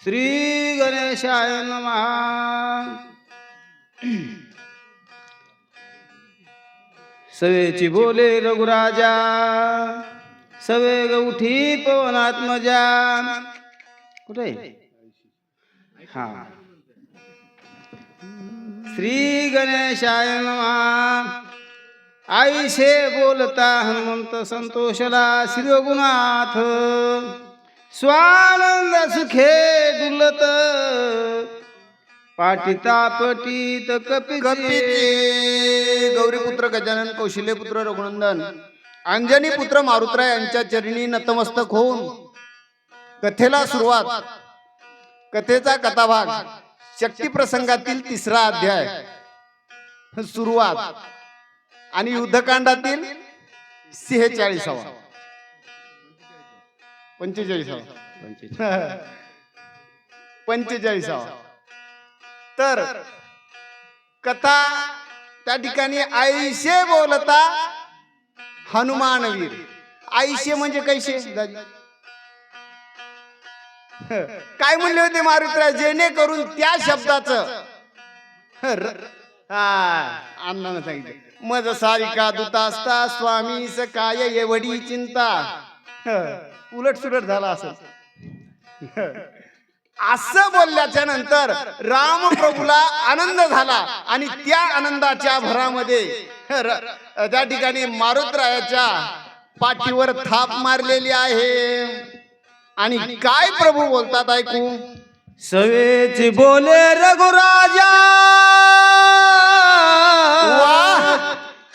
श्री गणेशाय नमः. सवेची बोले रघुराजा, सवे उठी पवनात्मजा. कुठे हा. श्री गणेशाय नमः. आईशे बोलता हनुमंत संतोषला. श्री रघुनाथ स्वानंद सुखे डुलत. पाटिता पटित कपिते. गौरीपुत्र गजानन, कौशल्यपुत्र रघुनंदन, अंजनी पुत्र मारुतराय यांच्या चरणी नतमस्तक होऊन कथेला सुरुवात. कथेचा कथाभाग शक्ती प्रसंगातील 3रा अध्याय सुरुवात आणि युद्धकांडातील 46वा 45वा. तर कथा त्या ठिकाणी आईशे बोलता हनुमानवीर. आईशे म्हणजे कैसे काय म्हणले होते मारुतराय, जेणेकरून त्या शब्दाचं अण्णानं सांगितलं, मज सारिका दूता असता स्वामी काय एवढी चिंता. उलट सुलट झाला असं. असं बोलल्याच्या नंतर रामप्रभूला आनंद झाला आणि त्या आनंदाच्या भरामध्ये त्या ठिकाणी मारुतरायाच्या पाठीवर थाप मारलेली आहे. आणि काय प्रभू बोलतात ऐकू. सवेची बोले रघुराजा,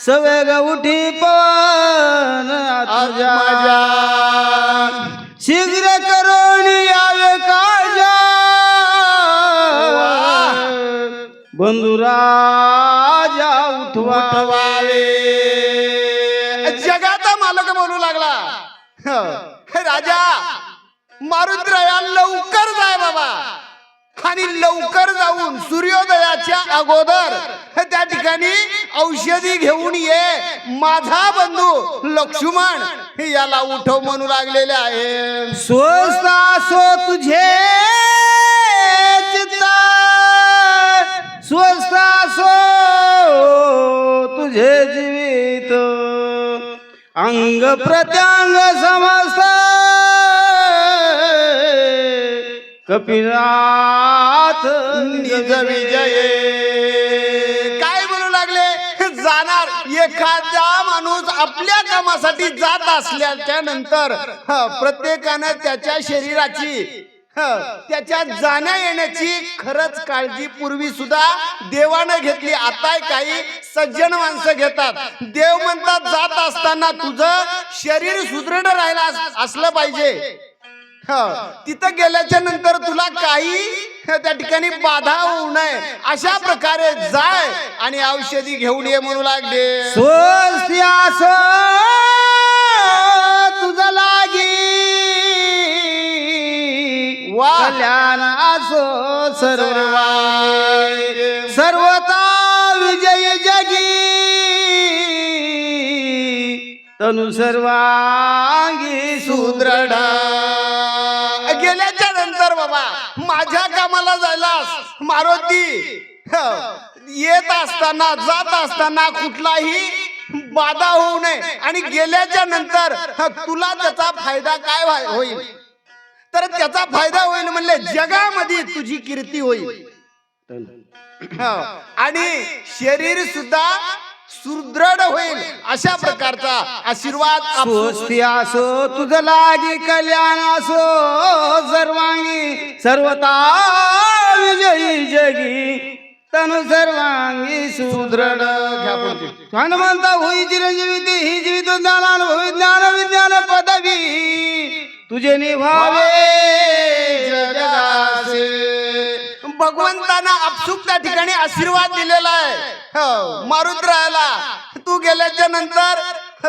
सवे उठी पवन आत्मजा. शीघ्र करून यावे काळजा, बंधुराजा उठवावे. जगाचा मालक बोलू लागला, राजा मारुतराया लवकर जाय बाबा, आणि लवकर जाऊन सूर्योदयाच्या अगोदर त्या ठिकाणी औषधी घेऊन ये. माझा बंधू लक्ष्मण याला उठव म्हणू लागलेले आहे. स्वस्त असो तुझे चित्त, स्वस्त असो तुझे जीवित. अंग प्रत्यांग समस्त कपिनाथ निज विजय. काय म्हणू लागले, जाणार एखादा माणूस आपल्या कामासाठी जात असल्याच्या नंतर प्रत्येकानं त्याच्या शरीराची त्याच्या जाण्या येण्याची खरंच काळजी पूर्वी सुद्धा देवानं घेतली. आता काही सज्जन माणसं घेतात. देव म्हणतात जात असताना तुझं शरीर सुदृढ राहायला असलं पाहिजे. तिथं गेल्याच्या नंतर तुला काही त्या ठिकाणी बाधा होऊ नये अशा प्रकारे जाय आणि औषधी घेऊन ये म्हणू लागले. स्वस्त्यास तुझा लागी, कल्याण असो सर्वा. सर्वता विजय जगी, तनु सर्वांगी सुदृढ. गेल्याच्या नंतर बाबा माझ्या कामाला जायलास मारुती. येत असताना जात असताना कुठलाही बाधा होऊ नये. आणि गेल्याच्या नंतर तुला त्याचा फायदा काय होईल, तर त्याचा फायदा होईल म्हणले जगामध्ये तुझी कीर्ती होईल आणि शरीर सुद्धा सुदृढ होईल अशा प्रकारचा आशीर्वाद. स्वस्ती असो तुझ लागी, कल्याण असो सर्वांगी. सर्वता विजयी जगी, तनु सर्वांगी सुदृढ. हनुमंता होई चिरंजीवी, ही जीवित ज्ञानानुभवी. ज्ञान विज्ञान पदवी तुझे निभावे जगासे. भगवंताना आपसुक त्या ठिकाणी आशीर्वाद दिलेला आहे मारुतरायाला. तू गेल्याच्या नंतर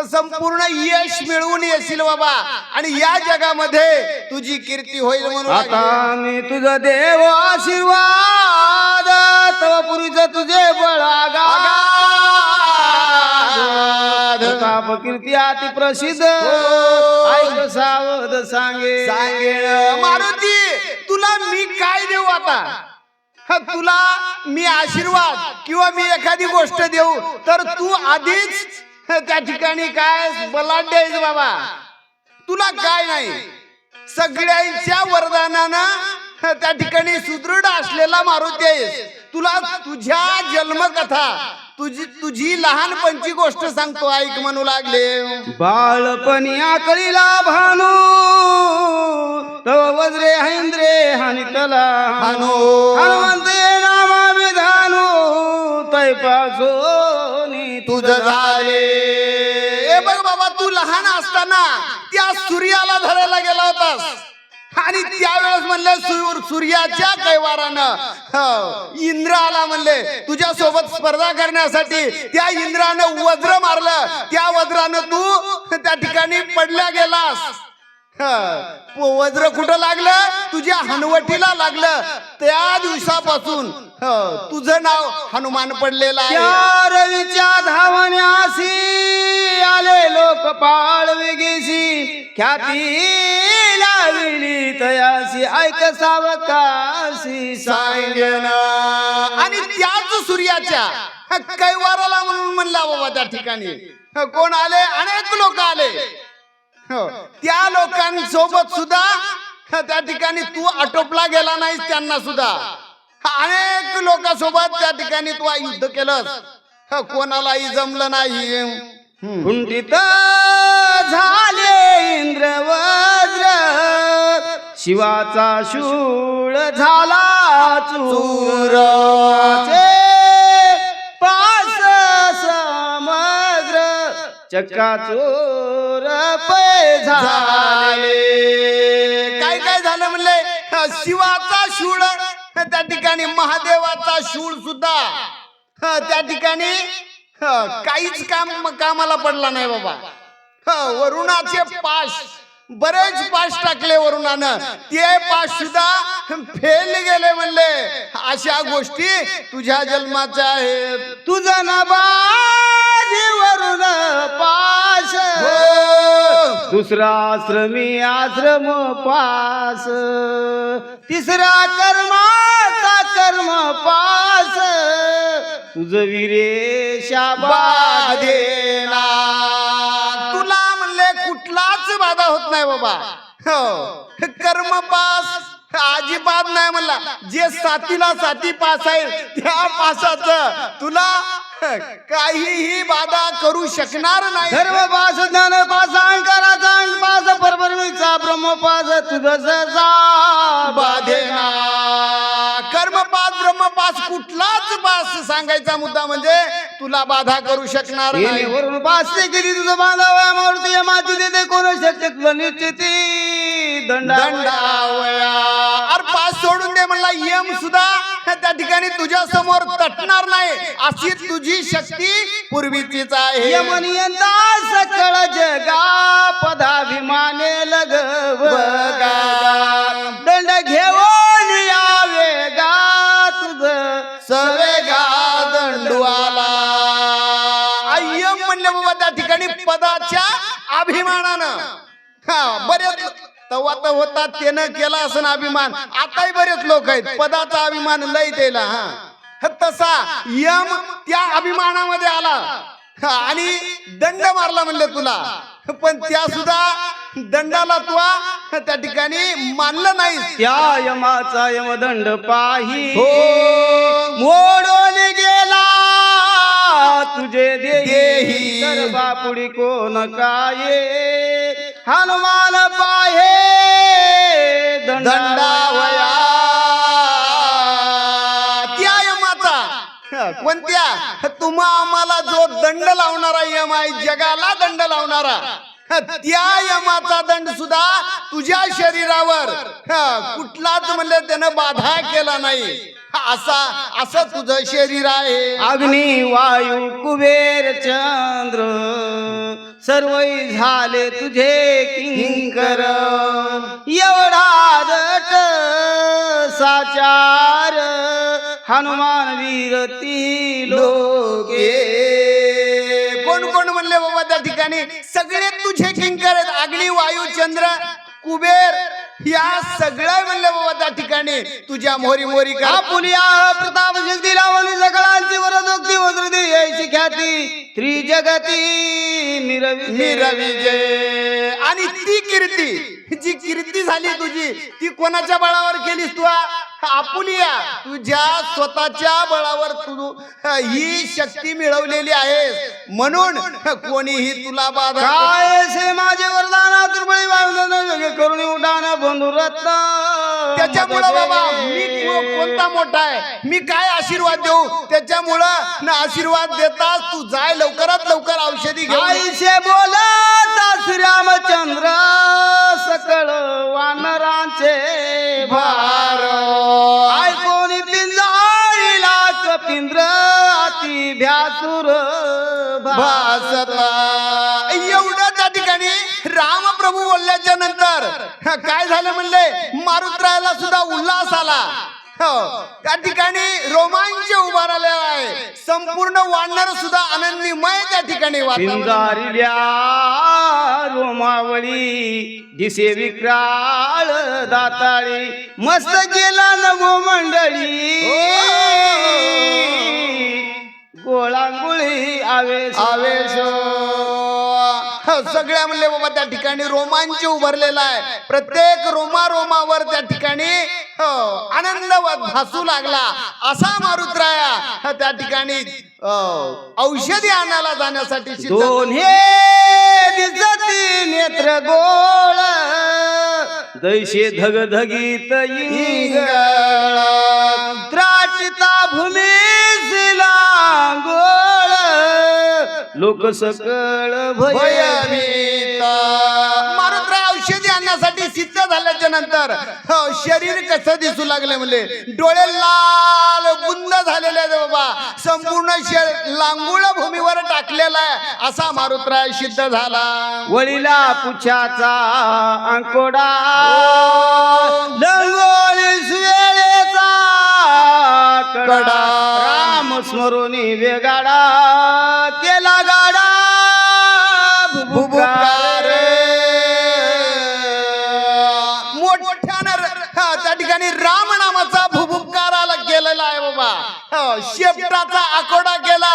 संपूर्ण यश मिळवून येशील बाबा आणि या जगामध्ये तुझी कीर्ती होईल म्हणून. आता मी तुझा देव आशीर्वाद, तव पुरीच तुझे बळागा. ताप कीर्ती अति प्रसिद्ध, ऐक सावध सांगे. मारुती तुला मी काय देऊ आता? तुला मी आशीर्वाद किंवा मी एखादी गोष्ट देऊ तर तू आधीच त्या ठिकाणी काय बलाढ्य आहेस बाबा. तुला काय नाही, सगळ्यांच्या वरदानानं त्या ठिकाणी सुदृढ असलेला मारुती आहेस. तुला तुझ्या जन्मकथा तुझी लहानपणची गोष्ट सांगतो, ऐक म्हणू लागले. बाळपणी आकळीला भानू तव वज्रे हैंद्रे हानितला हानो. हनुमंते नामा विधानू तै पासोनी तुझं झाले. ए बघ बाबा, तू लहान असताना त्या सूर्याला धरायला गेला होतास आणि त्यावेळेस म्हणले सूर्याच्या कैवारानं इंद्र आला म्हणले तुझ्या सोबत स्पर्धा करण्यासाठी. त्या इंद्रानं वज्र मारलं, त्या वज्रानं तू त्या ठिकाणी पडल्या गेलास. वज्र कुठं लागलं? तुझ्या हनवटीला लागलं. त्या दिवसापासून तुझं नाव हनुमान पडलेलं आहे. त्या रवीच्या धावण्यासी आले लोक पाळविगीसी ख्याती लाविली तयासी ऐक सावकाशी सांगेन. आणि त्याच सूर्याच्या कैवाराला म्हणून म्हणला बाबा त्या ठिकाणी कोण आले? अनेक लोक आले. त्या लोकांसोबत सुद्धा त्या ठिकाणी तू आटोपला गेला नाहीस. त्यांना सुद्धा अनेक लोकांसोबत त्या ठिकाणी तू युद्ध केलंस. कोणालाही जमलं नाही. कुंठित झाले इंद्र वज्र शिवाचा शूळ झाला चूर पास समग्र चक्का चोर पै झाले. काय काय झालं म्हणले? शिवाचा शूळ त्या ठिकाणी महादेवाचा शूळ सुद्धा त्या ठिकाणी काहीच कामाला पडला नाही बाबा. वरुणाचे पाश, बरेच पाश टाकले वरुणानं, ते पाश सुद्धा फेल गेले म्हणले. अशा गोष्टी तुझ्या जन्माच्या आहेत. तुझा नबाजी वरुण पाश दुसरा आश्रमी आश्रम पास तिसरा कर्माचा कर्म पास तुझ विरे शाबाद देना. तुला म्हणले कुठलाच बाधा होत नाही बाबा. कर्म पास अजिबात नाही म्हणला. जे साथीला साथी पास आहे त्या पासाचं तुला काहीही बाधा करू शकणार नाही. धर्म पास ज्ञान पास अहंकाराचा अंग पास परब्रह्मीचा ब्रह्म पास तुझ बाधेना. कर्म पास ब्रह्म पास कुठलाच पास सांगायचा मुद्दा म्हणजे तुला बाधा करू शकणार नाही. वरून पास केली तुझं बांधावया मूर्ती माती देते कोण शक्य तुला निश्चिती दंडावया. अरे पास सोडून दे म्हणला. यम सुद्धा त्या ठिकाणी तुझ्या समोर तटणार नाही. अशी तुझी शक्ती पूर्वीचीच आहे. यमनियंता सकळ जगा पदाभिमाने लगवगा दंड घेऊन यावे गा तुझ सवेगा दंडुआला. यम म्हणले बाबा त्या ठिकाणी पदाच्या अभिमानानं. बरेच तवा तर होता त्यानं केला असं अभिमान. आताही बरेच लोक आहेत पदाचा अभिमान लय त्याला. तसा यम त्या अभिमानामध्ये आला आणि दंड मारला म्हणले तुला. पण त्या सुद्धा दंडाला तू त्या ठिकाणी मानलं नाही. त्या यमाचा यमदंड पाही हो मोडून गेला तुझे देही देही. तर बापुडी कोण काय हनुमान पाहे दंडावया. त्या यमाचा कोणत्या? तुम्हा आम्हाला जो दंड लावणारा यम आहे, जगाला दंड लावणारा, त्या यमाचा दंड सुद्धा तुझ्या शरीरावर कुठलाच म्हणले त्यानं बाधा केला नाही. असं तुझं शरीर आहे. अग्नी वायू कुबेर चंद्र सर्वही झाले तुझे किंकर एवढा दट साचार हनुमान वीरती लोके. कोण कोण म्हणले बाबा त्या ठिकाणी? सगळे तुझे किंकर आहेत. अग्नी वायू चंद्र कुबेर या सगळ्या म्हणले बाबा त्या ठिकाणी तुझ्या मोरी मोरी का आपुलिया प्रताप शक्ती लावणी सकळांची वरदोक्ती वज्रदी यायची ख्याती त्रिजगती निरविजय. आणि ती कीर्ती जी कीर्ती झाली तुझी ती कोणाच्या बळावर केलीस तू? आपुलिया तुझ्या स्वतःच्या बळावर तू ही शक्ती मिळवलेली आहेस म्हणून कोणीही तुला बाधा काय से माझे वरदान तुर्बळी वावलं करुणी उडान बंधुरत्न त्याच्यामुळं बाबा मी कोणता मोठा आहे मी काय आशीर्वाद देऊ त्याच्यामुळं ना आशीर्वाद देतास तू जाय लवकरात लवकर औषधी घेऊन ये. आईशे बोलत श्रीरामचंद्र सकळ वानरांचे भार ऐकोनी पिंजाळीला कपिंद्र अति भ्यासुर भासता. एवढं त्या ठिकाणी रामप्रभू बोलल्याच्या नंतर काय झालं म्हणले मारुतरायाला सुद्धा उल्हास आला. हो, त्या ठिकाणी रोमांच उभा राहिलेला आहे. संपूर्ण वानर सुद्धा आनंदीमय त्या ठिकाणी वातावरण. पिंजारिल्या रोमावळी दिसे विक्राळ दाताळी मस्त गेला नवो मंडळी गोळांगुळी आवेश आवेश सगळ्या म्हणले बाबा त्या ठिकाणी रोमांच उभारलेला आहे. प्रत्येक रोमावर त्या ठिकाणी आनंद भासू लागला. असा मारुतराया त्या ठिकाणी औषधी आणायला जाण्यासाठी दोन हे दिसती नेत्र गोळ दैशे धगधगीत त्राटिता भूमी गोळ लोक सकळ भयभीत. मारुतराय औषधी आणण्यासाठी सिद्ध झाल्याच्या नंतर शरीर कसं दिसू लागले म्हणले डोळे लाल बुंद झालेले आहेत बाबा. संपूर्ण लांगुळ भूमीवर टाकलेला आहे असा मारुतराय सिद्ध झाला. वळीला पुछाचा अंकोडा लंगोळी सुवेळेचा कडा राम स्मरोनी वेगाडा केला गाडा भुभुकार. मोठ्यानं त्या ठिकाणी राम नामाचा भुभुकार आला केलेला आहे बाबा. शेपटाचा आकोडा केला.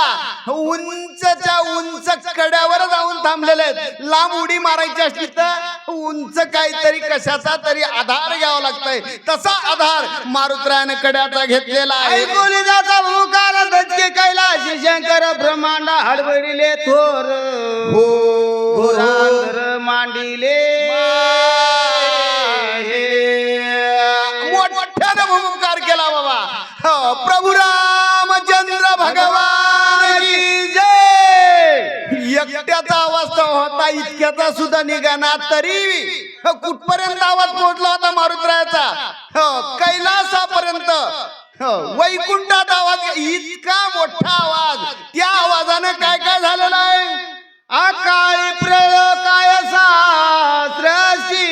उंचच्या उंच कड्यावर जाऊन थांबलेले आहेत. लांब उडी मारायची असली तर उंच काहीतरी कशाचा तरी आधार घ्यावा लागतोय. तसा आधार मारुतरायाने कड्याचा घेतलेला आहे. कोणी जाता भूकार धचके कैलाशी शंकर ब्रह्मांडा हडबडिले थोर घोरांतर मांडिले मोठ्याने भूमुकार केला बाबा. प्रभू रामचंद्र भगवान की जय. एकट्याचा आवाज तर होता इतक्याचा सुद्धा निघाना तरी कुठपर्यंत आवाज पोहोचला होता मारुतरायाचा कैलासापर्यंत वैकुंठात आवाज. इतका मोठा आवाज. त्या आवाजानं काय काय झालेलं आहे. अकाळी प्रळय सृष्टी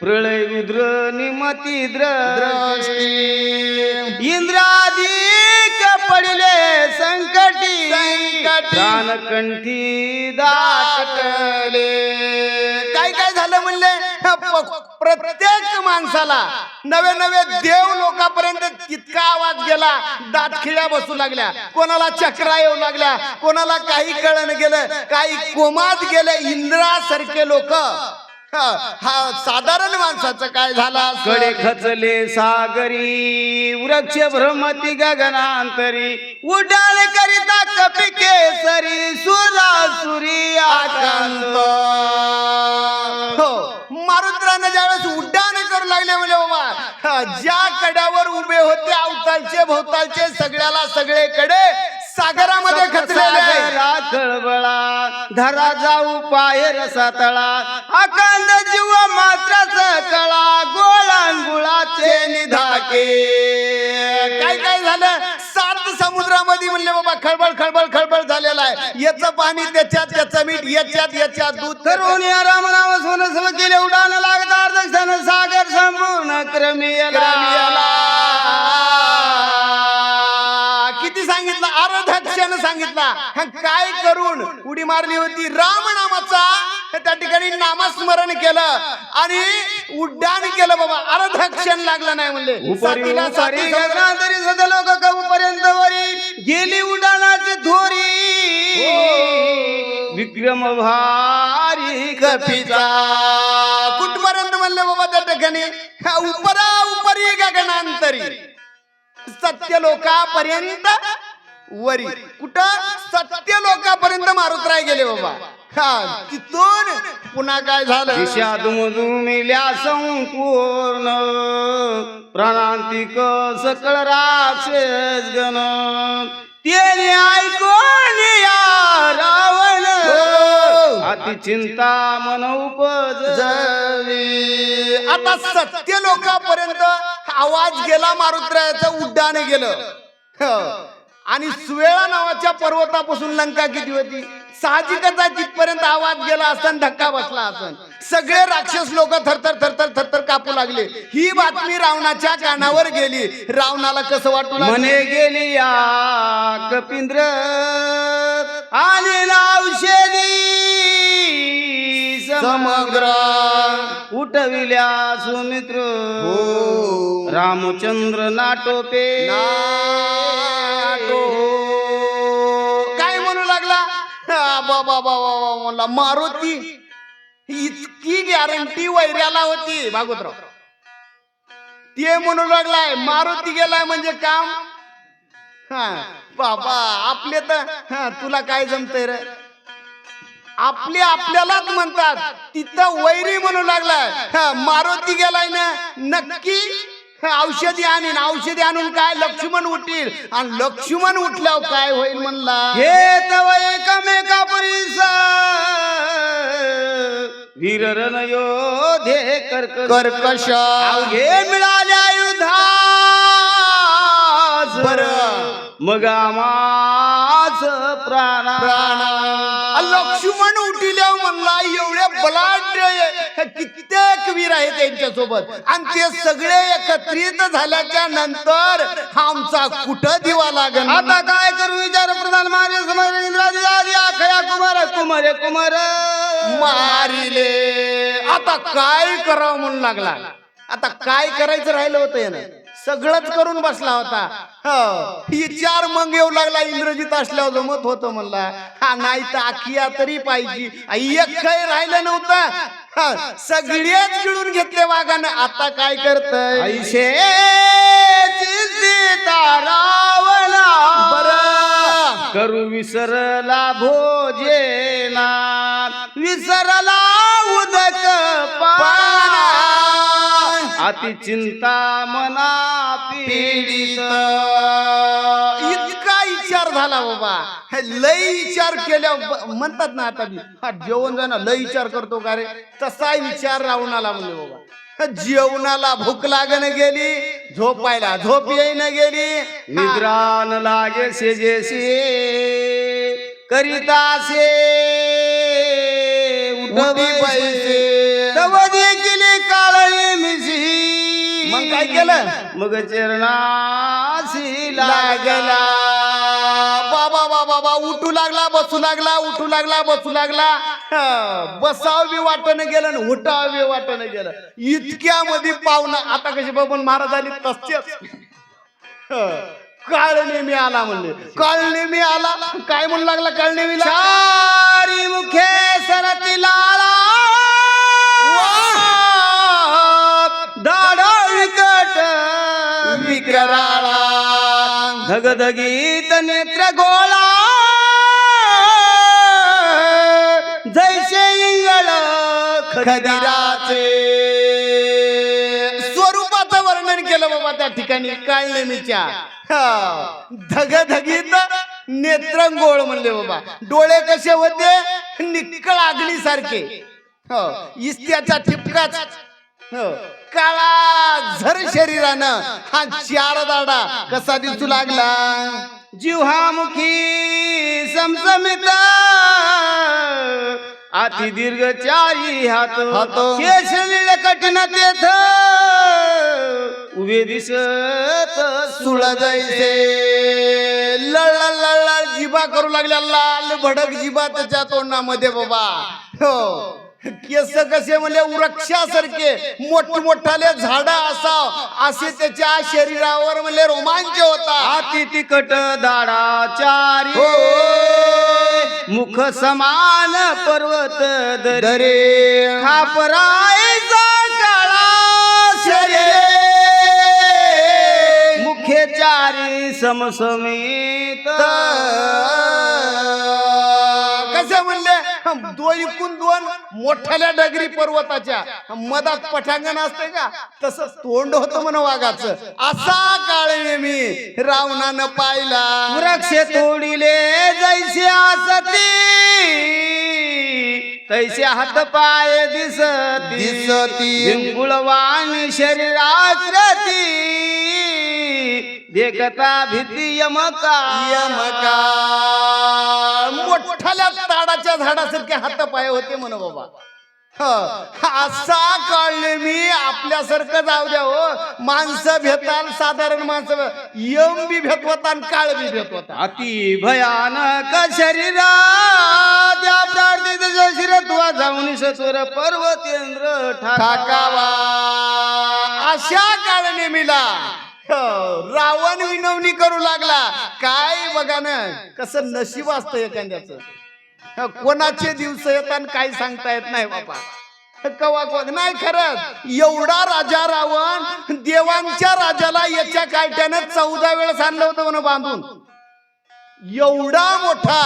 प्रळय रुद्र निमती द्रष्टी इंद्रादिक पडिले संकटी प्राणकंठी दाटले. काय काय झालं म्हणले प्रत्येक माणसाला नवे नवे देव लोकांपर्यंत इतका आवाज गेला. दातखिळ्या बसू लागल्या. कोणाला चक्रा येऊ लागल्या. कोणाला काही कळण गेलं. काही कोमात गेले. इंद्रासारखे लोक हा साधारण माणसाचं काय झाला. कडे खचले सागरी वृक्ष भ्रमती गगनांतरी उड्डाण करिता कपी केसरी सुरा सुरी आकांत. मारुतरानं ज्यावेळेस उड्डाण करू लागले म्हणजे बाबा ज्या कड्यावर उभे होते अवतालचे भोवतालचे सगळ्याला सगळेकडे सागरामध्ये खचलेले खळबळा धरा जाऊ पाय रसा तळा अखंड जीव मात्र कळा गोळांगुळाचे निधाके. काय काय झालं. 7 समुद्रामध्ये म्हणले बाबा खळबळ खळबळ खळबळ झालेला आहे. याचं पाणी त्याच्यात त्याचं मीठ याच्यात दूध करून या रामनाम सोन सम केले उडान लागता अर्धक्षण सागर संपूर्ण क्रमियला. किती सांगितलं अर्ध क्षण सांगितला. काय करून उडी मारली होती. राम नामाचा त्या ठिकाणी नामस्मरण केलं आणि उड्डाण केलं बाबा. अर्ध क्षण लागला नाही म्हणले. साथीला साथी तरी सध्या लोक पर्यंत वरी गेली उडाणाची धोरी विक्रम भारी कपीचा कुठपर्यंत म्हणले बाबा त्या ठिकाणी उपरा उपरी गगनांतरी सत्य लोकापर्यंत वरी. कुठं सत्य लोकापर्यंत मारुतराय गेले बाबा. तिथून पुन्हा काय झालं. विषादुमिल्या संपूर्ण प्राणांतिक सकळ राक्षस गण त्याने ऐकून या रावण अति चिंता मन उपजली. आता सत्य लोकापर्यंत आवाज गेला मारुतरायाचं उड्डाण गेलं आणि सुवेळा नावाच्या पर्वतापासून लंका किती होती साहजिकच आहे. तिथपर्यंत आवाज गेला असताना धक्का बसला असन. सगळे राक्षस लोक थरथर थरथर थरथर कापू लागले. ही बातमी रावणाच्या कानावर गेली. रावणाला कसं वाटू लागलं. मने गेली या कपिंद्र आणि औषधी समग्र उठविल्या सुमित्र रामचंद्र नाटोपे काय म्हणू लागला. बाबा बाबा म्हणला मारुती इतकी गॅरंटी वैऱ्याला होती भागवतराव. ते म्हणू लागलाय मारुती गेलाय म्हणजे काम. बाबा आपले तर तुला काय जमतंय रे. आपले आपल्यालाच म्हणतात. तिथं वैरी म्हणू लागलाय मारुती गेलाय ना नक्की औषधी आणीन. औषधी आणून काय लक्ष्मण उठील आणि लक्ष्मण उठल्यावर काय होईल म्हणला. हे तव एकमेकापुरीस वीर रणयोधे कर्कश अवघे मिळाल्या युद्धास बर मग आमाच प्राणा लक्ष्मण उठिल्या म्हणला. एवढे बलाढ्य कित्येक वीर आहेत त्यांच्यासोबत आणि ते सगळे एकत्रित झाल्याच्या नंतर आमचा कुठं दिवा लागेल. आता काय करू विचार प्रधान मारे समर इंद्राजी आदी आखया कुमार कुमारे कुमार मारिले. आता काय करावं म्हणून लागला. आता काय करायचं राहिलं होतं यानं. सगळंच करून बसला होता. विचार मग येऊ लागला. इंद्रजित असल्यावर जमत होतं म्हणला. हा नाही तर आखिया तरी पाहिजे. एक काही राहिलं नव्हतं. सगळेच गिळून घेतले वाघानं. आता काय करतय ऐशे रावणा बरं करू विसरला भोजेना विसरला उदक पाना अति चिंता मना पीडित. इतका विचार झाला बाबा. लय विचार केल्या म्हणतात ना आता जेवण जाणं लय विचार करतो का रे. तसा विचार रावणाला म्हणले बाबा. जेवणाला भूक लागण गेली. झोपायला झोप येईन गेली. निद्रान लागे से जैसे करितासे उठवी पैसे तव देखील काळी मिशी. मग काय केलं. मग चरणासी लागला बाबा बाबा बाबा. उठू लागला बसू लागला. उठू लागला बसू लागला. बसाव बी वाटण गेलं आणि उठाव बी वाटण गेलं. इतक्यामध्ये पाहुणा आता कशी बबन महाराज आली तसच काळ नेहमी आला म्हणले. काळ नेहमी आला. काय म्हणू लागला काळ नेहमीला. चारी मुखे सरती लाला दाढ विकट विकराळा धगधगीत नेत्र गोळा जैसे इंगळ खदिराचे स्वरूपाचं वर्णन केलं बाबा त्या ठिकाणी काळनेमीच्या. धगधगीत नेत्रंगोळ म्हणले बाबा. डोळे कसे होते निक्कळ आगली सारखे. इस्त्याचा ठिपकाच काळा झर शरीरानं. हा चार दाडा कसा दिसू लागला. जिव्हामुखी समसमित अति दीर्घ चारी हात केश नीळ कठीण तेथ उभे दिसत सुळ जैसे लळ लळ जिभा करू लागल्या. लाल भडक जिभा त्याच्या तोंडामध्ये बाबा. हो केस कसे म्हणले वृक्षासारखे मोठमोठाले झाड असाव असे त्याच्या शरीरावर म्हणले रोमांच होता. अति तिकट दाडाचारी हो. मुख समान पर्वत दरे दरे खापरायचा काळा शरे मुखे चारी समसमेत कसे म्हणले दोन मोठ्याल्या डगरी पर्वताच्या मधात पटांगण असते का तसं तोंड होतं म्हण वाघाचं. असा काळ मी रावणानं पाहिला. वृक्ष तोडिले जैसे आसती तैसे हात पाय दिसती. भिंगुळवाण शरीराकृती देखता भीती यमका मोठ्याल्या ताडाच्या झाडासारखे हात पाय होते म्हण बाबा. असा काळले मी आपल्यासारखं जाऊ द्या हो. माणसं भेटाल साधारण माणसं यम बी भेट होता आणि काळ बी भेट होता. अति भयानक शरीरा त्या प्रार्थित शिर तुवा जाऊन सत्वर पर्वतेंद्र ठाकावा. अशा काळने मिला रावण विनवणी करू लागला. काय बघा ना कसं नशीब असतं एखाद्याचं. कोणाचे दिवस येतात काय सांगता येत नाही बाबा. कवा कोण नाही खरंच एवढा राजा रावण देवांच्या राजाला याच्या काट्यानं 14 वेळेस आणलं होतं म्हणून बांधून. एवढा मोठा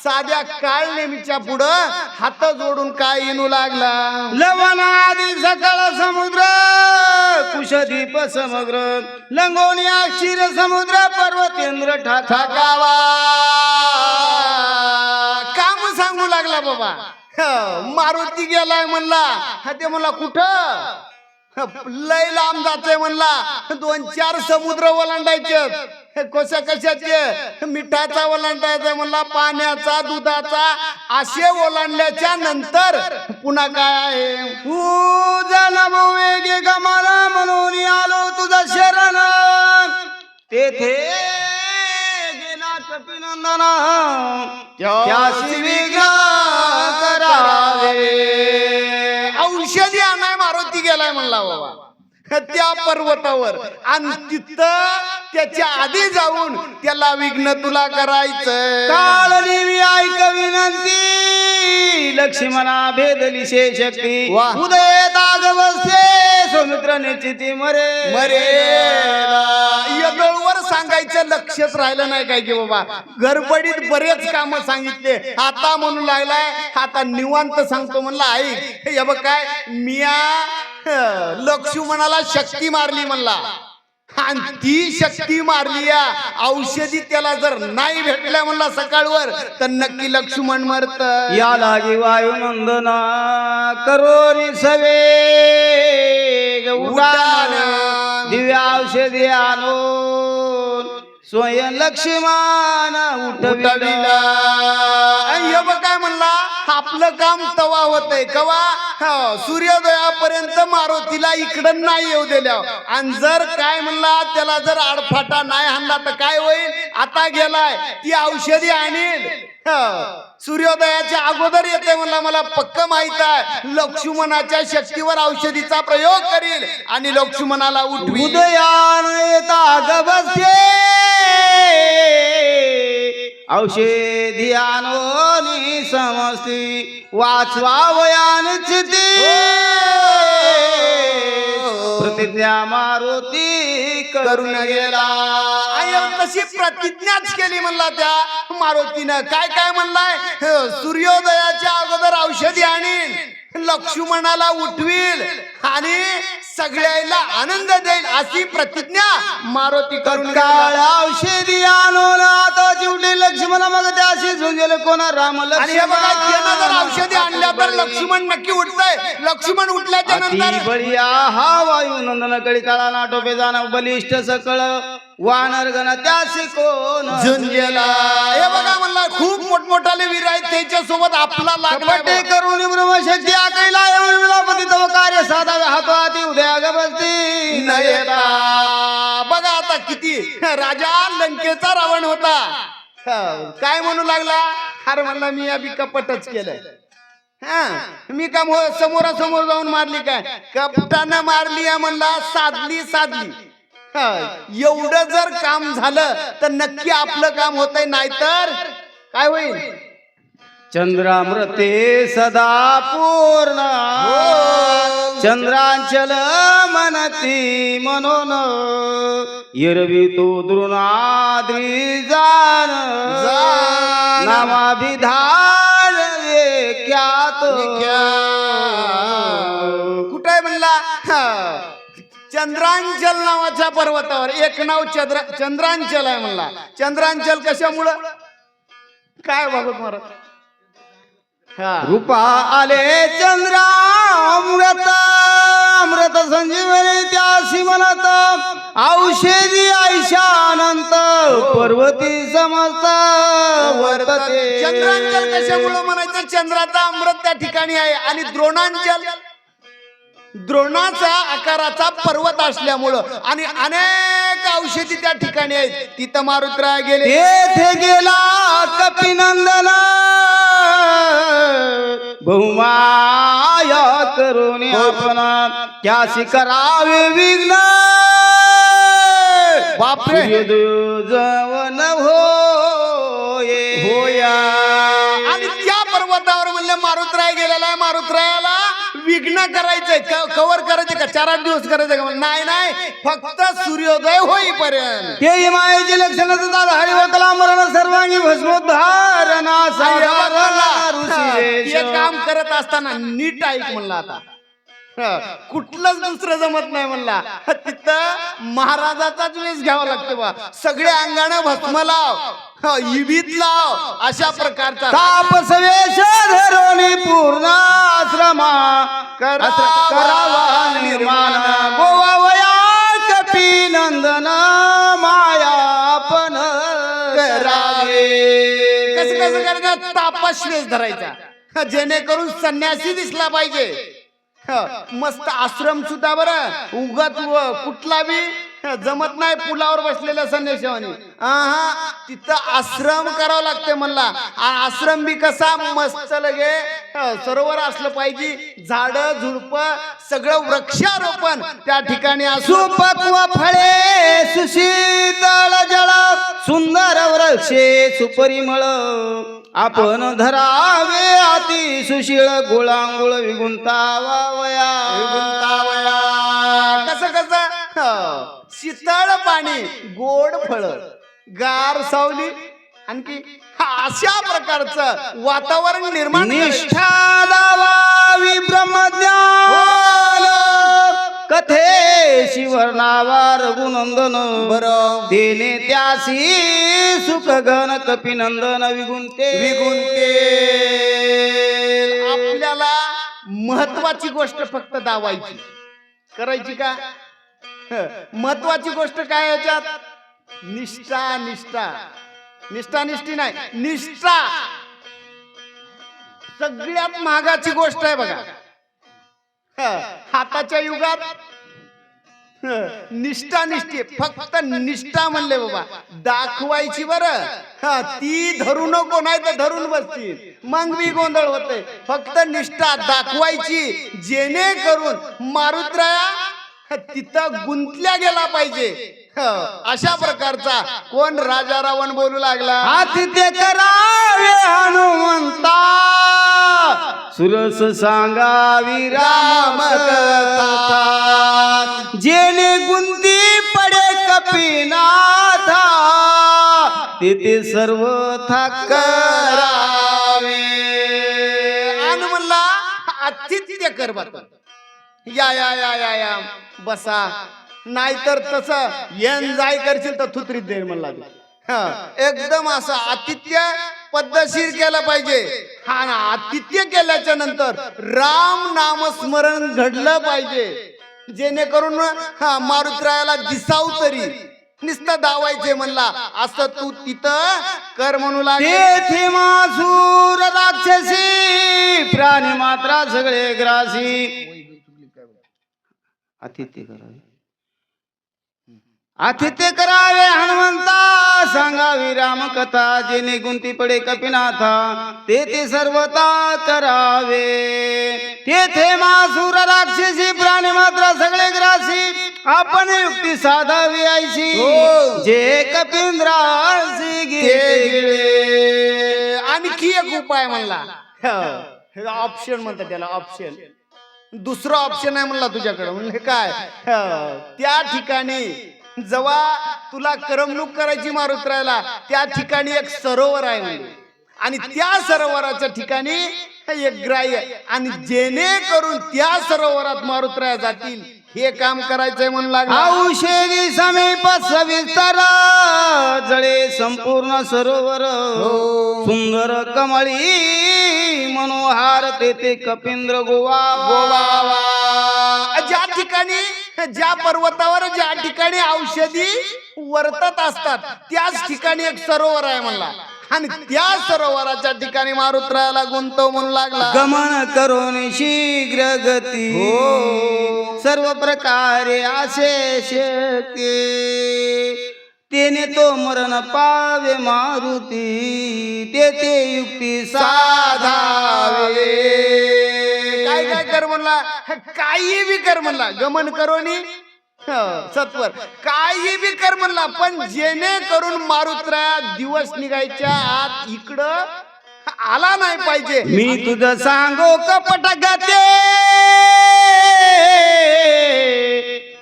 साध्या काळ नेहमीच्या पुढं हात जोडून काय येणू लागला. लवणादी सकळ समुद्र कुशदीप समग्र लंगोनिया क्षीर समुद्र पर्वतेंद्र ठाकावा. काम सांगू लागला बाबा. मारुती गेलाय म्हणला. ते म्हणला कुठं लय लांब जातोय म्हणला. 2-4 समुद्र ओलांडायचे. कशाचे मिठाचा ओलांडायचा म्हणला पाण्याचा दुधाचा असे ओलांडल्याच्या नंतर पुन्हा काय आहे. तुझा नमो वेगे गमाला म्हणून आलो तुझा शरण तेथे गेला कपिनंदन त्यासी विग्रह करावे. औषधी आणाय मारुती गेलाय म्हणला बाबा त्या पर्वतावर. आणि तिथं त्याच्या आधी जाऊन त्याला विघ्न तुला करायचं. काळ देवी ऐक विनंती लक्ष्मणा भेदली शक्ती वा. उदय दाग बसते समुद्र निश्चिती मरे मरे यदळवर सांगायचं लक्षच राहिलं नाही काय की बाबा. गडबडीत बरेच काम सांगितले. आता म्हणू लागलाय आता निवांत सांगतो म्हणला. ऐक हे बघ काय मिया लक्ष्मणाला शक्ती मारली म्हणला. आणि ती शक्ती मारली या औषधी त्याला जर नाही भेटल्या म्हणला सकाळवर तर नक्की लक्ष्मण मरत. या लागी वायुनंदना करोनी सवे उडान दिव्या औषधी आणून स्वयं लक्ष्मण उठविला. हे बघ काय म्हणला आपलं काम तवा होतंय कवा सूर्योदयापर्यंत मारुतीला इकडं नाही येऊ दिल्या. आणि जर काय म्हणला त्याला जर आडफाटा नाही आणला तर काय होईल. आता गेलाय ती औषधी आणील सूर्योदयाच्या अगोदर येते म्हणला. मला पक्क माहित आहे लक्ष्मणाच्या शक्तीवर औषधीचा प्रयोग करील आणि लक्ष्मणाला उठवी. उदयान येता गबसे औषधी आणोनी समस्ती वाचवा वयान चिती प्रतिज्ञा मारुती करून गेला. तशी प्रतिज्ञाच केली म्हणला त्या मारुतीनं. काय काय म्हणलाय सूर्योदयाच्या अगोदर औषधी आणीन लक्ष्मणाला उठवील आणि सगळ्याला आनंद देईल अशी प्रतिज्ञा मारुती करून काळ औषधी आणून आता चिवटे लक्ष्मण मग त्याशी झुंजले कोणा राम आणि हे बघा त्यानं जर औषधी आणल्या तर लक्ष्मण नक्की उठतंय. लक्ष्मण उठल्याच्या नंतर बळिया हा वायू नंदन कळी काळा नाटोपे जाणं बलिष्ठ सकळ वानर गण त्याशी कोण झुंजेला. हे बघा म्हणला खूप मोठमोठाले वीर आहेत त्याच्या सोबत आपला लागला करून ब्रह्मशक्ती आकैला विलापती तव कार्य साधावे हाती उद्या गबसती न येता. बघा आता किती राजा लंकेचा रावण होता. काय म्हणू लागला अरे म्हणला मी या बी कपटच केलंय. हा मी का समोरासमोर जाऊन मारली काय? कपटानं मारली आहे म्हणला, साधली साधली. हा, एवढं जर काम झालं तर नक्की आपलं काम होतंय, नाहीतर काय होईल? चंद्रामृते सदा पूर्ण चंद्रांचल मनती मनोन एरवी तो द्रोणाद्री जाण नामाभिधान विख्यात. कुठे आहे म्हणला? चंद्रांचल नावाच्या पर्वतावर. एक नाव चंद्रांचल आहे म्हणला. चंद्रांचल कशामुळं? काय भागवत महाराज? रूपा आले चंद्रामृत अमृत संजीवनी त्यासी म्हणत औषधी ऐशानंत पर्वती समस्त वर्तते. चंद्रांचल कशामुळं म्हणायचं? चंद्राचा अमृत त्या ठिकाणी आहे. आणि द्रोणांचल द्रोणाचा आकाराचा पर्वत असल्यामुळं आणि अनेक औषधी त्या ठिकाणी आहेत. तिथं मारुतराय गेले. तेथे गेला कपिनंदन बहुमाया करून आपण त्यासी करावे विघ्न. बापरे, जवन होया. आणि त्या पर्वतावर म्हणले मारुतराय गेलेला आहे. मारुतरायाला विघ्न करायचंय. कवर करायचे का? 4-8 दिवस करायचे का? नाही नाही, फक्त सूर्योदय होईपर्यंत. ते मायेचे लक्षण झालं. हरिवतला मरण सर्वांगी भस्मोद्धारणा हे काम करत असताना नीट ऐक म्हणला. आता कुठलंच दुसरं जमत नाही म्हणला. तिथं महाराजाचाच वेश घ्यावा लागतो बा. सगळ्या अंगानं भस्म लाव, इबीत लाव, अशा प्रकारचा तापस वेश धरोनी पूर्ण आश्रमा करावा निर्माण. गोवावया कपिनंदन मायापन करावे. कसं कसं करायचं? तापस वेश धरायचा, जेणेकरून संन्यासी दिसला पाहिजे. मस्त आश्रम सुद्धा बरं. उगत कुठला बी जमत नाही पुलावर बसलेल्या संन्याशावानी. तिथं आश्रम करावं लागते म्हणला. आश्रम बी कसा? मस्त लगे सरोवर असलं पाहिजे, झाड झुडप सगळं वृक्षारोपण त्या ठिकाणी. सुपक्व फळे सुशीतळ जळ सुंदर वृक्षे सुपरिमळ आपण धरावे अति सुशीळ गोळांगुळ विगुंतावया. कसं कसं? शीतळ पाणी, गोड फळ, गार सावली, आणखी अशा प्रकारचं वातावरण निर्माण. निष्ठा दावावी ब्रह्मज्ञान कथे शिवर्णावा रघुनंदन बरं देणे त्यासी सुख गण कपिनंदन विगुंते. आपल्याला महत्वाची गोष्ट फक्त दावायची, करायची का? महत्वाची गोष्ट काय याच्यात? निष्ठा. निष्ठा निष्ठा निष्ठी नाही, निष्ठा सगळ्यात महागाची गोष्ट आहे बघा. हाताच्या युगात निष्ठा निष्ठी, फक्त निष्ठा म्हणले बाबा दाखवायची बरं. ती धरू नको, नाही तर धरून बसतील, मग बी गोंधळ होते. फक्त निष्ठा दाखवायची, जेणेकरून मारुतराया तिथं गुंतल्या गेला पाहिजे. अशा प्रकारचा कोण? राजा रावण बोलू लागला. आतिथ्य करावे हनुमंता सुरस सांगावी राम कथा जेणे गुंती पडे कपिनाथा तेथे सर्व करावे. आणि म्हणला आतिथ्य कर बाबा. या या या या या बसा, नाहीतर तसं येन जाय करशील तर थुत्रीत देईल म्हणला. एकदम असं आतिथ्य पद्धतशीर केलं पाहिजे. हा ना, आतिथ्य केल्याच्या नंतर राम नामस्मरण घडलं पाहिजे, जेणेकरून मारुतरायाला दिसाव तरी. नुसतं दावायचे म्हणला असं तू तिथं कर म्हणू लागले. तेथे मासूर राक्षसी प्राणी मात्रा सगळे ग्रासी आतिथ्य करावे. आतिथ्य करावे हनुमंता, सांगावी रामकथा, जेणे गुंती पडे कपिनाथा, ते सर्वता करावे. तेथे मासुर राक्षसी प्राणी मात्र सगळे ग्रासी, आपण युक्ती साधावी ऐशी, हो. जे कपिंद्रासी गिळे. आणखी एक उपाय म्हणला, ऑप्शन म्हणतात त्याला, ऑप्शन. दुसरा ऑप्शन आहे म्हणला तुझ्याकडे. म्हणले काय? त्या ठिकाणी जेव्हा तुला करमणूक करायची मारुतरायला, त्या ठिकाणी एक सरोवर आहे म्हणजे, आणि त्या सरोवराच्या ठिकाणी एक ग्राह्य, आणि जेणेकरून त्या सरोवरात मारुतराया जातील हे काम करायचंय म्हणून लागला. औषधी समीप सविस्तर, जळे संपूर्ण सरोवर, सुंदर कमळी मनोहार, तेथे कपिंद्र गोवा गोवा. ज्या ठिकाणी, ज्या पर्वतावर, ज्या ठिकाणी औषधी वर्तत असतात, त्याच ठिकाणी एक सरोवर आहे म्हणला, आणि त्या सरोवराच्या ठिकाणी मारुतरायाला गुंतव म्हणून लागला. गमन करून शीघ्र गती, सर्व प्रकारे असे शक्य, तेने तो मरण पावे मारुती, तेथे युक्ती साधावे. काय काय कर म्हणला? काही बी कर म्हणला. गमन करोनी सत्वर, काही बी कर म्हणला, पण जेणेकरून मारुतराया दिवस निघायच्या आत इकडं आला नाही पाहिजे. मी तुझं सांगो कपट गते,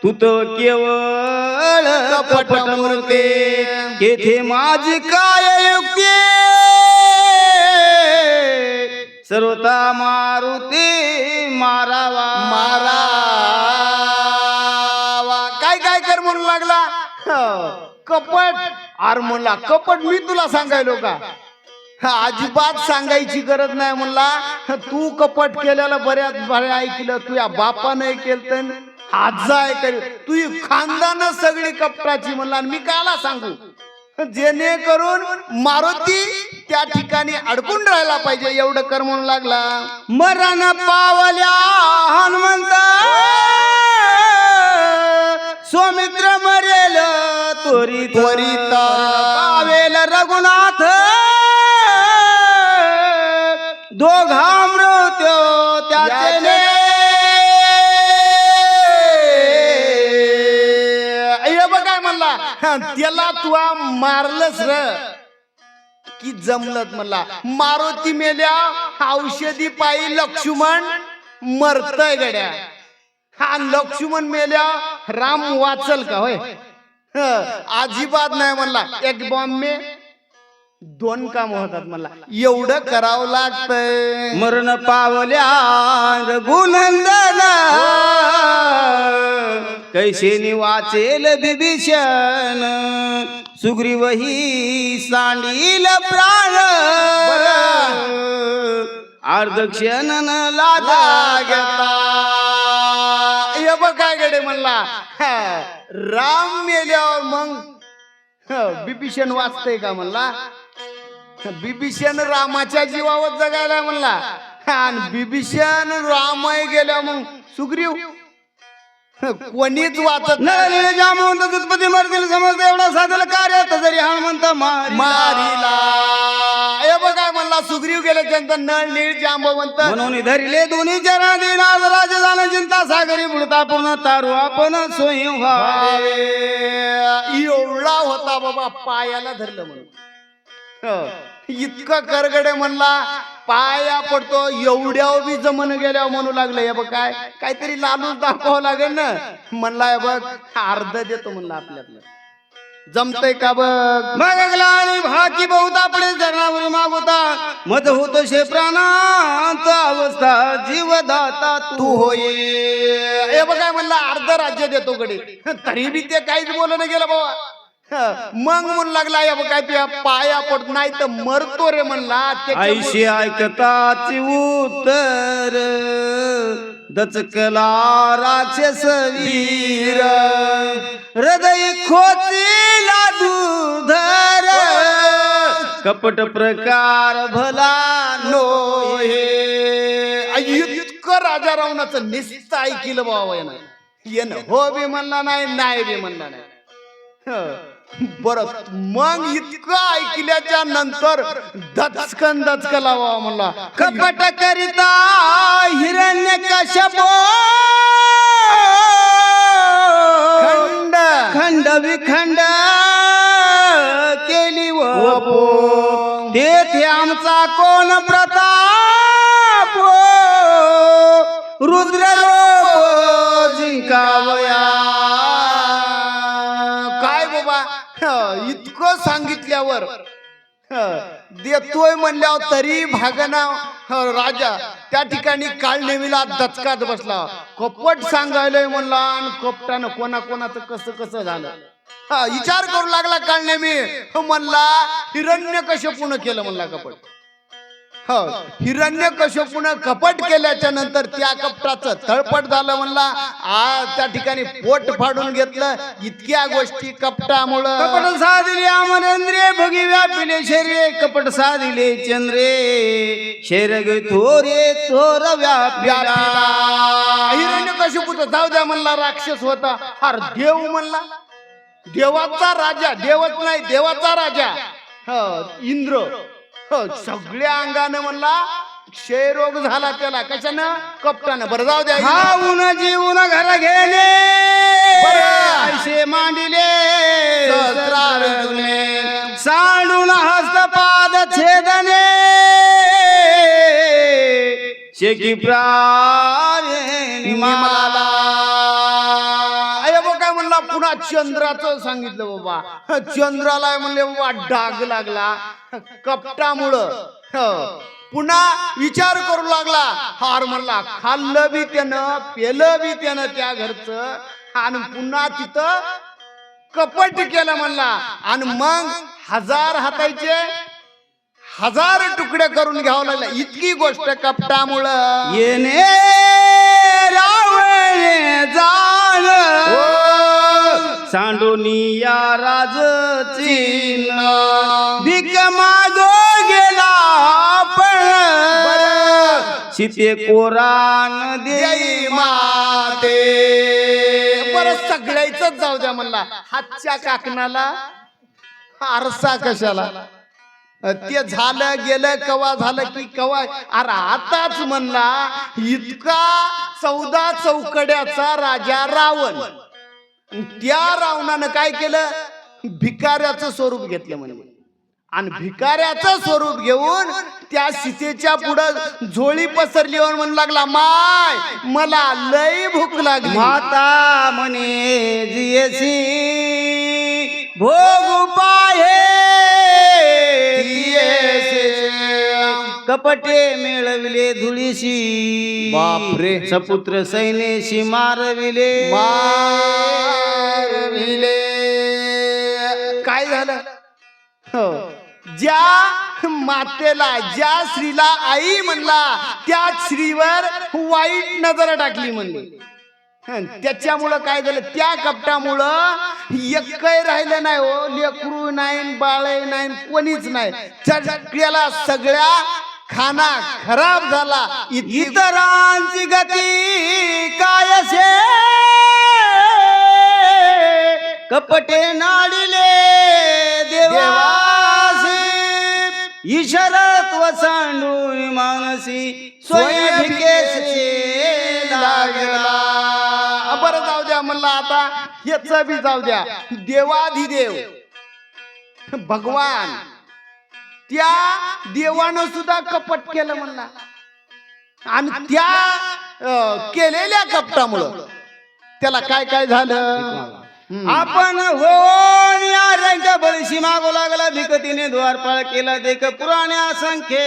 तू तो केवळ कपट मूर्ते, तेथे माझी काय युक्ती, सर्वता मारुती मारावा. काय काय कर म्हणून लागला? कपट. आर म्हणला कपट मी तुला सांगायलो का? अजिबात सांगायची गरज नाही म्हणला. तू कपट केलेलं बऱ्याच बऱ्या ऐकलं, तुझ्या बापानं केलं, आजा ऐकलं, तुझी खानदान सगळी कपटाची म्हणला, आणि मी काला सांगू? जेणेकरून मारुती त्या ठिकाणी अडकून राहायला पाहिजे, एवढं कर म्हणून लागला. मरण पावल्या हनुमंत, सौमित्र मरेल त्वरित, पावेल रघुनाथ, दोघा मृत्यू त्याचे. बघाय म्हणला, त्याला तू मारलंस र की जमलत म्हणला. मारुती मेल्या, औषधी पायी लक्ष्मण मरतय गड्या. हा लक्ष्मण मेल्या, राम वाचल का? होय, अजिबात नाही म्हणला. एक बॉम्बे दोन काम होतात म्हणला, एवढं करावं लागतंय. मरण पावल्या रघुनंदन, कैसे वाचेल बिभीषण, सुग्रीवही सांडील प्राण, अर्धक्षण लागता. हे बघ काय गडे म्हणला, राम मेल्यावर मग बिभीषण वाचतय का म्हणला? बिभीषण रामाच्या जीवावर जगायला म्हणला, आणि बिभीषण रामय गेल्या मग सुग्रीव कोणीच वाचत नळनीळ जांबवंत दुष्पती मरतील समजतं, एवढा साधल कार्य जरी हनुमंत मारिला. हे बघा म्हणला, सुग्रीव गेल्याच्यानंतर नळ नीळ जांबवंत म्हणून धरिले दोन्ही चरण दिन, आज राज जाण चिंता सागरी बुडता पूर्ण तारू आपण स्वयं व्हावे. एवढा होता बाबा, पायाला धरलं म्हणून. इतकं करगडे म्हणला, पाया पडतो एवढ्या बी जमन गेल्या म्हणू लागलं. हे बघ काय काहीतरी लालूच दाखवावं लागेल ना म्हणला. हे बघ अर्ध देतो म्हणला, आपल्यातलं जमतय का बघ. मागला आणि भाकी बहुत आपले धरणावर मागवता, मत होतो शे प्राणांत अवस्था, जीवदाता तू होय. हे बघ काय म्हणला, अर्ध राज्य देतो कडे, तरी बी ते काहीच बोलणं गेलं बाबा. मग म्हणू लागला, या बघ काय तुझ्या पाया पडत नाही तर मरतो रे म्हणला. ऐशी ऐकताची उत्तर, दचकला राक्षस वीर, हृदय खोचीला दुधर, कपट प्रकार भला नो हे. इतकं राजा रावणाचं निस्ता ऐकिलं बाबा. येणं हो बी म्हणला नाही, नाही बी म्हणला नाही. बर मग इतकं ऐकल्याच्या नंतर दचकन लावा म्हणला कपट करिता हिरण्य कश्यप खंड खंड विखंड केली वपो तेथे आमचा कोण प्रताप रुद्र रूप जिंकावया. काय बाबा इतकं सांगितल्यावर देतोय म्हणल्यावर तरी भागना राजा त्या ठिकाणी काळनेमीला दचकात बसला. कपट सांगायलंय म्हणला आणि कपटानं कोणाचं कसं कसं झालं. विचार करू लागला काळनेमी म्हणला हिरण्यकश्यपून केलं म्हणला कपट. हिरण्यकश्यपून कपट केल्याच्या नंतर त्या कपटाचं तळपट झालं म्हणला. त्या ठिकाणी पोट फाडून घेतलं. इतक्या गोष्टी कपटामुळं. कपट साधिले अमरेंद्रे भोगी व्यापिले शरीरे कपट साधिले चंद्रे शेर गे थोरे थोर व्यापिला. हिरण्यकश्यपूचं जाऊ द्या म्हणला राक्षस होता. अरे देव म्हणला देवाचा राजा देवच नाही देवाचा राजा इंद्र सगळ्या अंगानं म्हणला क्षयरोग झाला त्याला. कशानं कपटानं. बरं जाऊ द्या. खाऊन जीवन घर गेले पैसे मांडिले सांडून हस्तपाद छेदने शेकी प्राणी मला. काय म्हणला पुन्हा चंद्राचं सांगितलं बाबा. चंद्राला म्हणले बाबा डाग लागला कपटामुळं. पुन्हा विचार करू लागला. हार म्हणला खाल्लं बी त्यानं पेलं बी त्यानं त्या घरचं आणि पुन्हा तिथं कपट केलं म्हणला. आणि मग 1000 हातायचे 1000 तुकडे करून घ्यावं लागला. इतकी गोष्ट कपटामुळं. येणे रावणे जाण सांडोनिया राज चीन भिक मागो गेला पण सीते कोरान देई माते. बरं सगळ्याच जाऊ द्या म्हणला. हातच्या काकणाला आरसा कशाला. ते झालं गेलं कवा झालं की कवा. अरे आताच म्हणला इतका 14 चौकड्याचा राजा रावण. त्या रावणानं काय केलं भिकाऱ्याचं स्वरूप घेतलं म्हणजे. आणि भिकाऱ्याचं स्वरूप घेऊन त्या सीतेच्या पुढं झोळी पसरली म्हणू लागला माय मला लई भूक लागली. माता म्हणे जियसी भोग पाहे कपटे मिळविले धुळीशी बापरे. सपुत्र सैन्याशी मारविले काय झालं. ज्या मातेला ज्या स्त्रीला आई म्हणला त्या स्त्रीवर वाईट नजर टाकली म्हणली. त्याच्यामुळं काय झालं त्या कपटामुळं एकही राहिलं नाही हो. लेकरू नाही बाळ नाही कोणीच नाही. सगळ्याला सगळ्या खाना खराब झाला. इतरांची गती कायसे कपटे नाडिले देवासी ईशरत्व सांडून मानसी स्वयं भिकेचे लागला. बरं जाऊ द्या म्हणला. आता याच बी जाऊ द्या. देवाधिदेव भगवान त्या देवानं सुद्धा कपट केलं म्हणला. आणि त्या केलेल्या कपटामुळं त्याला काय काय झालं. आपण होऊन या रंग बळशी मागू लागला भिकतीने द्वारपाळ केला देख पुराणे असंख्ये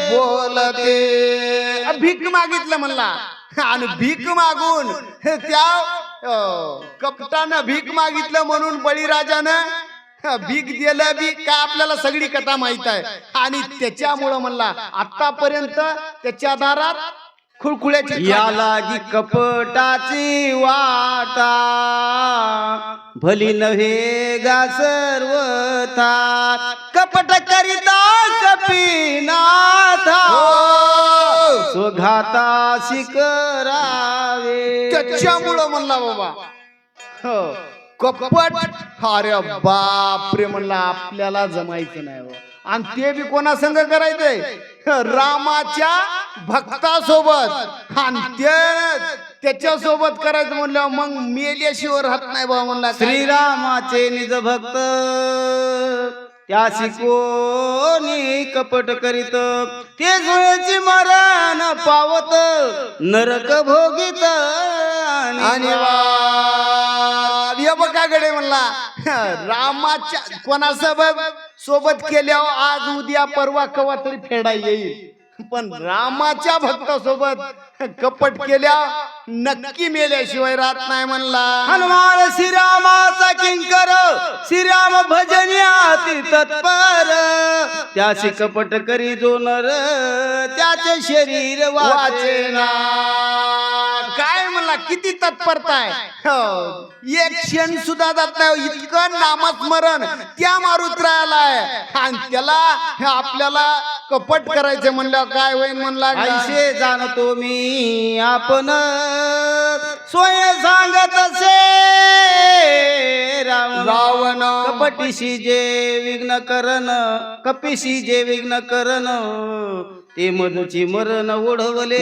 बोलते. भीक मागितलं म्हणला. आणि भीक मागून त्या कपटानं भीक मागितलं म्हणून बळीराजानं भीक दिलं बी का आपल्याला सगळी कथा माहित आहे. आणि त्याच्यामुळं म्हणला आतापर्यंत त्याच्या दारात खुळखुळ्याची या लागी कपटाची वाटा भली नव्हे गा सर्वथा कपट करिता कपीनाथा स्वघाता शिकरावे. त्याच्यामुळं म्हणला बाबा कपट. अरे बापरे, म्हणला आपल्याला जमायचं नाही हो. आणि ते बी कोणा संग करायचंय? रामाच्या भक्तासोबत. आणि त्याच्या सोबत करायचं म्हणलं मग मेल्याशिवाय राहत नाही बा. म्हणला श्रीरामाचे निज भक्त त्यासी कोणी कपट करीत, ते जुळेची मरण पावत नरक भोगीत. आणि बघा गडे म्हणला रामाच्या सोबत केल्यावर आज उद्या परवा कवा तरी फेडा येईल, पण रामाच्या भक्तासोबत कपट केल्या नक्की मेल्याशिवाय राहत नाही म्हणला. हनुमान श्रीरामाचा किंकर, श्रीराम भजन्याती तत्पर, त्याशी कपट करी जो नर त्याचे शरीर वाचेना. काय म्हणला, किती तत्परता आहे. एक क्षण सुद्धा जात नाही, इतकं नामस्मरण त्या मारुतरायाला आहे. आणि त्याला आपल्याला कपट करायचं म्हणलं काय होईल म्हणला. ऐसे जाणतो मी आपण सोय सांगत असे रावण कपटीशी जे विघ्न करण, कपिशी जे विघ्न करण, ते मधुची मरण ओढवले.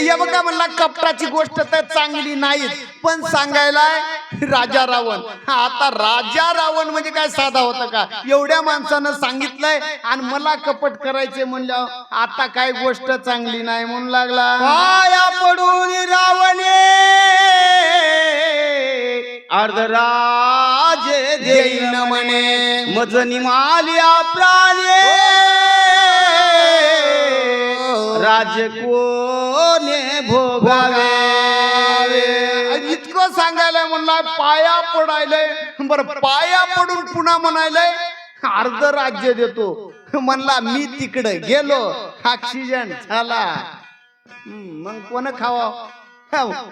या बघा म्हणला कपटाची गोष्ट तर चांगली नाही, पण सांगायला राजा रावण. आता राजा रावण म्हणजे काय साधा होता का? एवढ्या माणसानं सांगितलंय आणि मला कपट करायचे म्हणलं आता काय गोष्ट चांगली नाही म्हणून लागला. पाया पडून रावणे अर्धराजे देईन म्हणे, मजनी मालिया प्राणे राज्य कोणे भोगावे. इतकं सांगायला म्हणला पाया पडायलंय. बरं, पाया पडून पुन्हा म्हणायलंय अर्ध राज्य देतो. म्हणला मी तिकडे गेलो, ऑक्सिजन झाला, मग कोण खावा?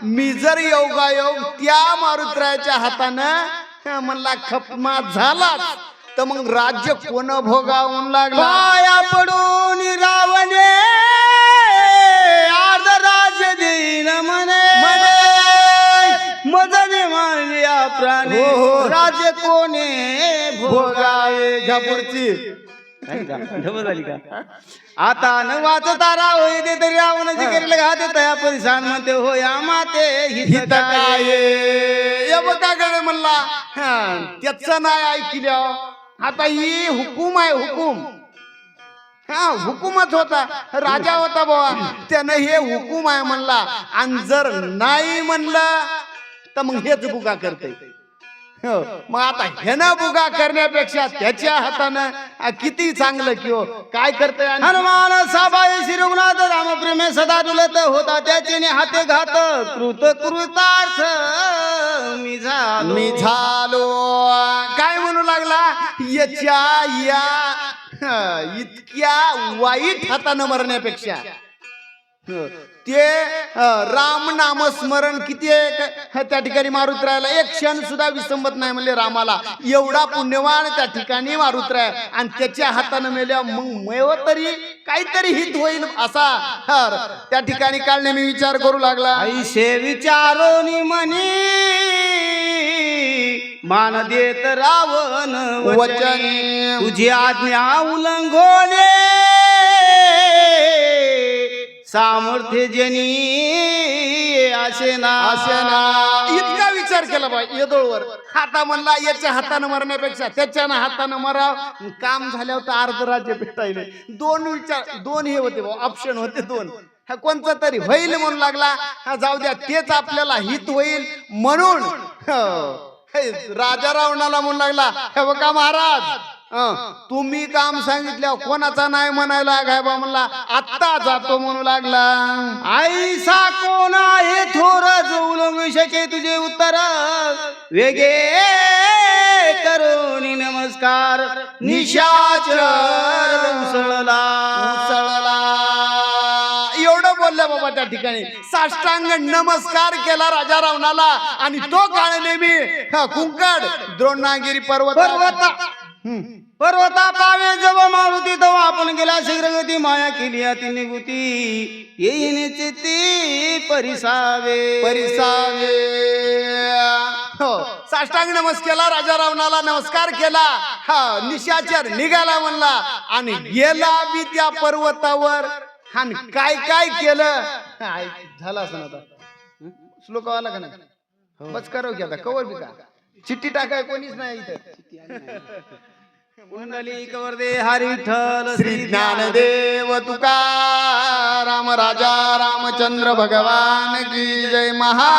मी जर योगायोग त्या मारुतरायाच्या हातानं म्हणला खपमा झाला तर मग राज्य कोण भोगावून लागला. पाया पडून रावणे अर्ध राज्य देईन म्हणे, मजने मालिया प्राणे राज्य कोणे भोगावे. झापूरची ढबल झाली का? आता न वाचता राव येते तरी रावणाची केलेलं घात तया परिसान म्हणते हो या माते हित काय. या बघा गडे म्हणला त्याच नाही ऐकल्या. आता ही हुकूम आहे, हुकूम. हुकूमच होता, राजा होता बाबा, त्यानं हे हुकूम आहे म्हणला. आणि जर नाही म्हणलं तर मग हेच बुगा करते. मग आता ह्यानं बुगा करण्यापेक्षा त्याच्या हातानं किती चांगलं किंवा काय करतंय. हनुमान साबाई श्री रघुनाथ रामप्रेमे सदा डुलत होता, त्याचे हाते घात कृत कृतार्थ मी झालो. काय म्हणू लागला, याच्या या इतक्या वाईट हातानं मरण्यापेक्षा ते राम नामस्मरण किती आहे त्या ठिकाणी मारुतरायाला एक क्षण सुद्धा विसंबत नाही म्हणले रामाला. एवढा पुण्यवान त्या ठिकाणी मारुतराय आणि त्याच्या हातानं मेल्या मग मेव तरी काहीतरी हित होईल असा त्या ठिकाणी काढणे मी विचार करू लागला. ऐसे विचारोनी म्हणी मान देत रावण वचन, तुझी आज्ञा उल्लंघोने सामर्थ्य जनी आसेना. इतका विचार केला बाई येदोळवर. आता म्हणला याच्या हातानं मरण्यापेक्षा त्याच्यानं हातानं मराव, काम झाल्यावर तर अर्ध राज्य भेटायले. दोन हे होते ऑप्शन होते दोन, कोणता तरी होईल म्हणून लागला. जाऊ द्या तेच आपल्याला हित होईल म्हणून राजा रावणाला म्हणू लागला हे बघा महाराज, तुम्ही काम सांगितलं कोणाचा नाही म्हणायला काय बा म्हणला आत्ता जातो म्हणू लागला. ऐसा कोण आहे थोर उलंघू शके तुझे उत्तर, वेगे करोनी नमस्कार निशाचर उसळला. एवढं बोललं बाबा त्या ठिकाणी. साष्टांग नमस्कार केला राजा रावणाला आणि तो काळ नेहमी कुंकड द्रोणागिरी पर्वत पर्वता पावे जव मारुती तवा आपण गेला शीघ्रगती माया केली अति निगुती येईनेचे ती परिसावे हो साष्टांग नमस्कार केला, राजा रावणाला नमस्कार केला, हा निशाचर निघाला म्हणला आणि गेला बी त्या पर्वतावर. आणि काय काय केलं झालं असं आता श्लोक आला का नाही बस करो की आता कवर बी का चिठ्ठी टाकाय कोणीच नाही इथं. कुंडलिक वरदे हरी विठ्ठल श्री ज्ञानदेव तुकाराम राजा रामचंद्र भगवान की जय. महा